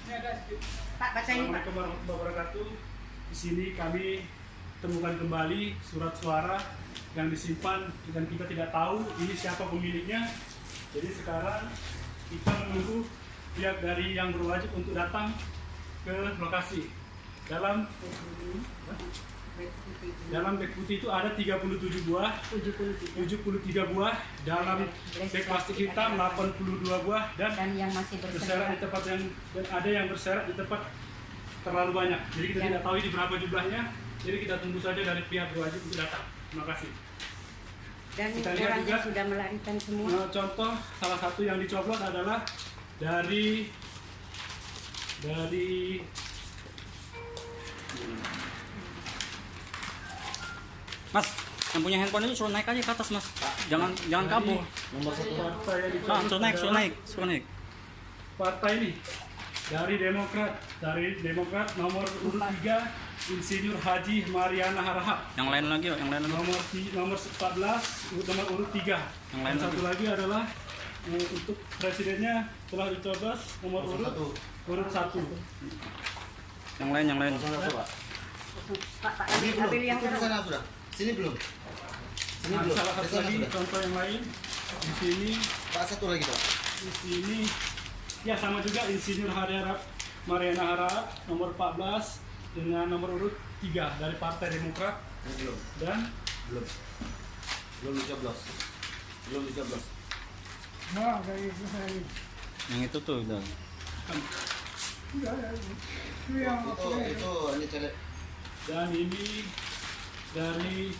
Pak, baca ini, Pak. Assalamualaikum warahmatullahi wabarakatuh. Di sini kami temukan kembali surat suara yang disimpan dan kita tidak tahu ini siapa pemiliknya. Jadi sekarang kita menunggu pihak dari yang berwajib untuk datang ke lokasi. Dalam beg putih itu ada 37 buah, 73 buah, dalam beg plastik hitam 82 buah, dan yang masih berserakan di tempat yang, dan ada yang berserakan di tempat terlalu banyak. Jadi kita tidak tahu ini berapa jumlahnya. Jadi kita tunggu saja dari pihak berwajib untuk datang. Terima kasih. Dan kita lihat juga sudah melarikan semua. Contoh salah satu yang dicoblos adalah dari Mas, yang punya handphone itu suruh naik aja ke atas, Mas. Jangan kabur. Nomor satu partai yang dicoblos Nah, suruh naik. Partai ini dari Demokrat nomor urut 3 Insinyur Haji Mariana Harahap. Yang lain lagi. Nomor 14 nomor urut 3. Yang lain satu lagi adalah untuk presidennya telah dicoblos nomor urut 1. Yang lain. Pak, ambil yang sana sudah. Sini belum. Salah satu lagi contoh yang lain di sini. Pak, satu lagi, Pak. Di sini ya sama juga Insinyur Mariana Harahap nomor 14 dengan nomor urut 3 dari Partai Demokrat. Belum. Dan Belum dicoblos. nah dari ini Yang itu tuh udah. Itu ini celek. dan ini dari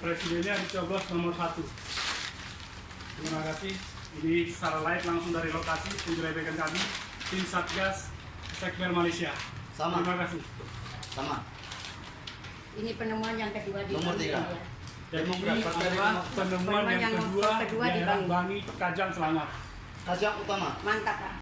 presidennya dicoblos nomor 1. Terima kasih. Ini secara live langsung dari lokasi penggerebekan kami tim Satgas Sekber Malaysia. Sama. Terima kasih. Sama. ini penemuan yang kedua di Nomor 3. Dan Demokrat, ini Partai adalah Demokrat. penemuan yang kedua kedua di daerah Bangi Kajang Selamat. Kajang utama. Mantap, Pak.